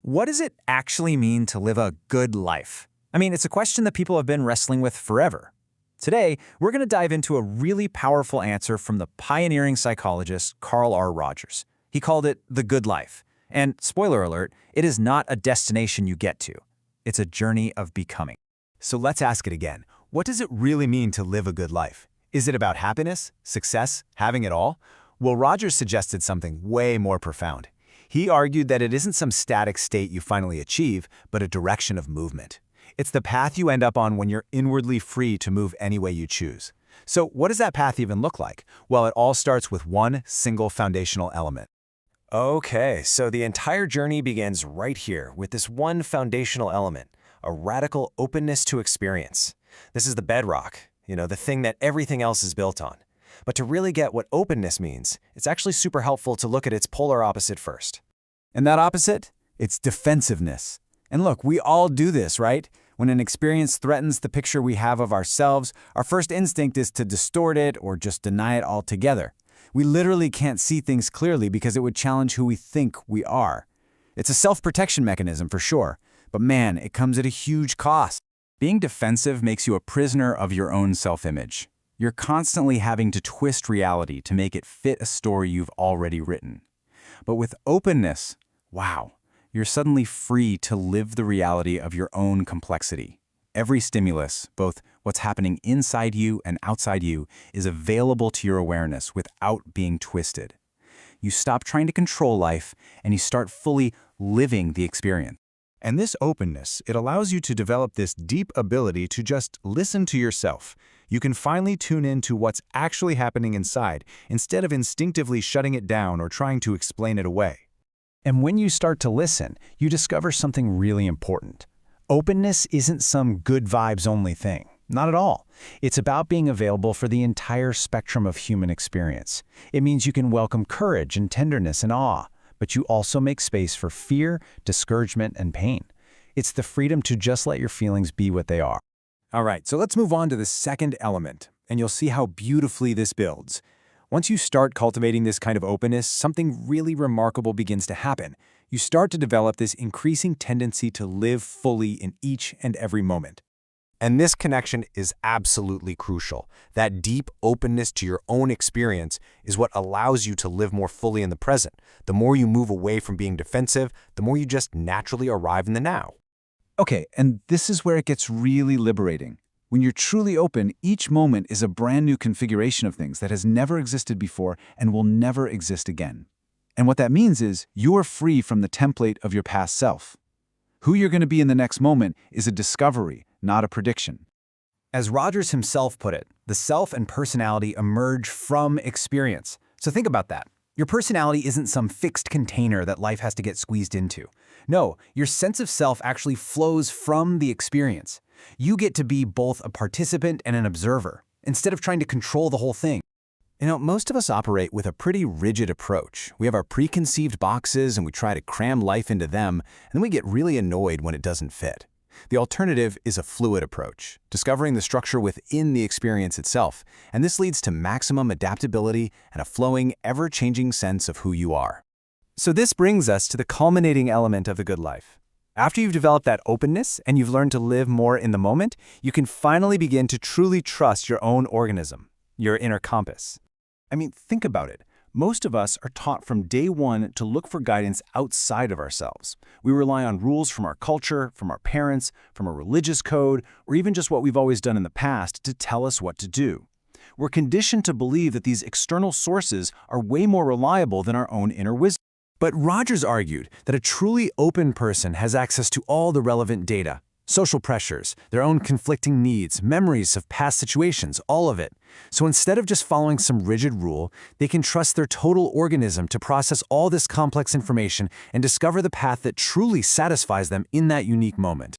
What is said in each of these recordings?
What does it actually mean to live a good life? I mean, it's a question that people have been wrestling with forever. Today, we're going to dive into a really powerful answer from the pioneering psychologist Carl R. Rogers. He called it the good life. And spoiler alert, it is not a destination you get to. It's a journey of becoming. So let's ask it again. What does it really mean to live a good life? Is it about happiness, success, having it all? Well, Rogers suggested something way more profound. He argued that it isn't some static state you finally achieve, but a direction of movement. It's the path you end up on when you're inwardly free to move any way you choose. So what does that path even look like? Well, it all starts with one single foundational element. Okay, so the entire journey begins right here with this one foundational element, a radical openness to experience. This is the bedrock, the thing that everything else is built on. But to really get what openness means, it's actually super helpful to look at its polar opposite first. And that opposite? It's defensiveness. And look, we all do this, right? When an experience threatens the picture we have of ourselves, our first instinct is to distort it or just deny it altogether. We literally can't see things clearly because it would challenge who we think we are. It's a self-protection mechanism for sure, but man, it comes at a huge cost. Being defensive makes you a prisoner of your own self-image. You're constantly having to twist reality to make it fit a story you've already written. But with openness, wow, you're suddenly free to live the reality of your own complexity. Every stimulus, both what's happening inside you and outside you, is available to your awareness without being twisted. You stop trying to control life and you start fully living the experience. And this openness, it allows you to develop this deep ability to just listen to yourself. You can finally tune in to what's actually happening inside, instead of instinctively shutting it down or trying to explain it away. And when you start to listen, you discover something really important. Openness isn't some good vibes only thing. Not at all. It's about being available for the entire spectrum of human experience. It means you can welcome courage and tenderness and awe, but you also make space for fear, discouragement, and pain. It's the freedom to just let your feelings be what they are. All right, so let's move on to the second element, and you'll see how beautifully this builds. Once you start cultivating this kind of openness, something really remarkable begins to happen. You start to develop this increasing tendency to live fully in each and every moment. And this connection is absolutely crucial. That deep openness to your own experience is what allows you to live more fully in the present. The more you move away from being defensive, the more you just naturally arrive in the now. Okay, and this is where it gets really liberating. When you're truly open, each moment is a brand new configuration of things that has never existed before and will never exist again. And what that means is you're free from the template of your past self. Who you're going to be in the next moment is a discovery, not a prediction. As Rogers himself put it, the self and personality emerge from experience. So think about that. Your personality isn't some fixed container that life has to get squeezed into. No, your sense of self actually flows from the experience. You get to be both a participant and an observer, instead of trying to control the whole thing. Most of us operate with a pretty rigid approach. We have our preconceived boxes and we try to cram life into them, and then we get really annoyed when it doesn't fit. The alternative is a fluid approach, discovering the structure within the experience itself, and this leads to maximum adaptability and a flowing, ever-changing sense of who you are. So this brings us to the culminating element of the good life. After you've developed that openness and you've learned to live more in the moment, you can finally begin to truly trust your own organism, your inner compass. I mean, think about it. Most of us are taught from day one to look for guidance outside of ourselves. We rely on rules from our culture, from our parents, from a religious code, or even just what we've always done in the past to tell us what to do. We're conditioned to believe that these external sources are way more reliable than our own inner wisdom. But Rogers argued that a truly open person has access to all the relevant data, social pressures, their own conflicting needs, memories of past situations, all of it. So instead of just following some rigid rule, they can trust their total organism to process all this complex information and discover the path that truly satisfies them in that unique moment.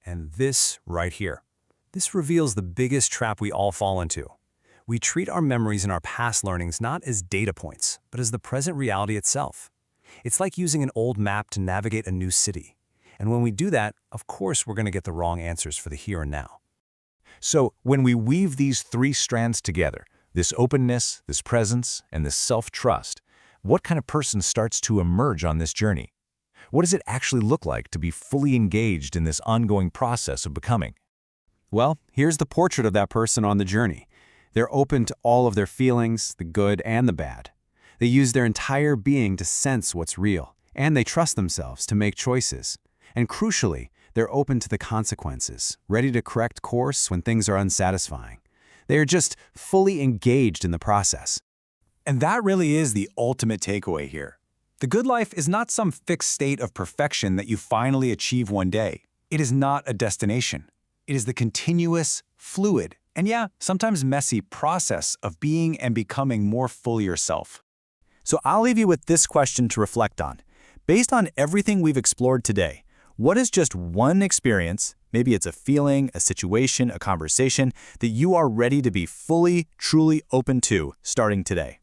And this right here, this reveals the biggest trap we all fall into. We treat our memories and our past learnings not as data points, but as the present reality itself. It's like using an old map to navigate a new city. And when we do that, of course, we're going to get the wrong answers for the here and now. So when we weave these three strands together, this openness, this presence, and this self-trust, what kind of person starts to emerge on this journey? What does it actually look like to be fully engaged in this ongoing process of becoming? Well, here's the portrait of that person on the journey. They're open to all of their feelings, the good and the bad. They use their entire being to sense what's real, and they trust themselves to make choices. And crucially, they're open to the consequences, ready to correct course when things are unsatisfying. They are just fully engaged in the process. And that really is the ultimate takeaway here. The good life is not some fixed state of perfection that you finally achieve one day. It is not a destination. It is the continuous, fluid, and yeah, sometimes messy process of being and becoming more fully yourself. So I'll leave you with this question to reflect on. Based on everything we've explored today, what is just one experience, maybe it's a feeling, a situation, a conversation, that you are ready to be fully, truly open to starting today?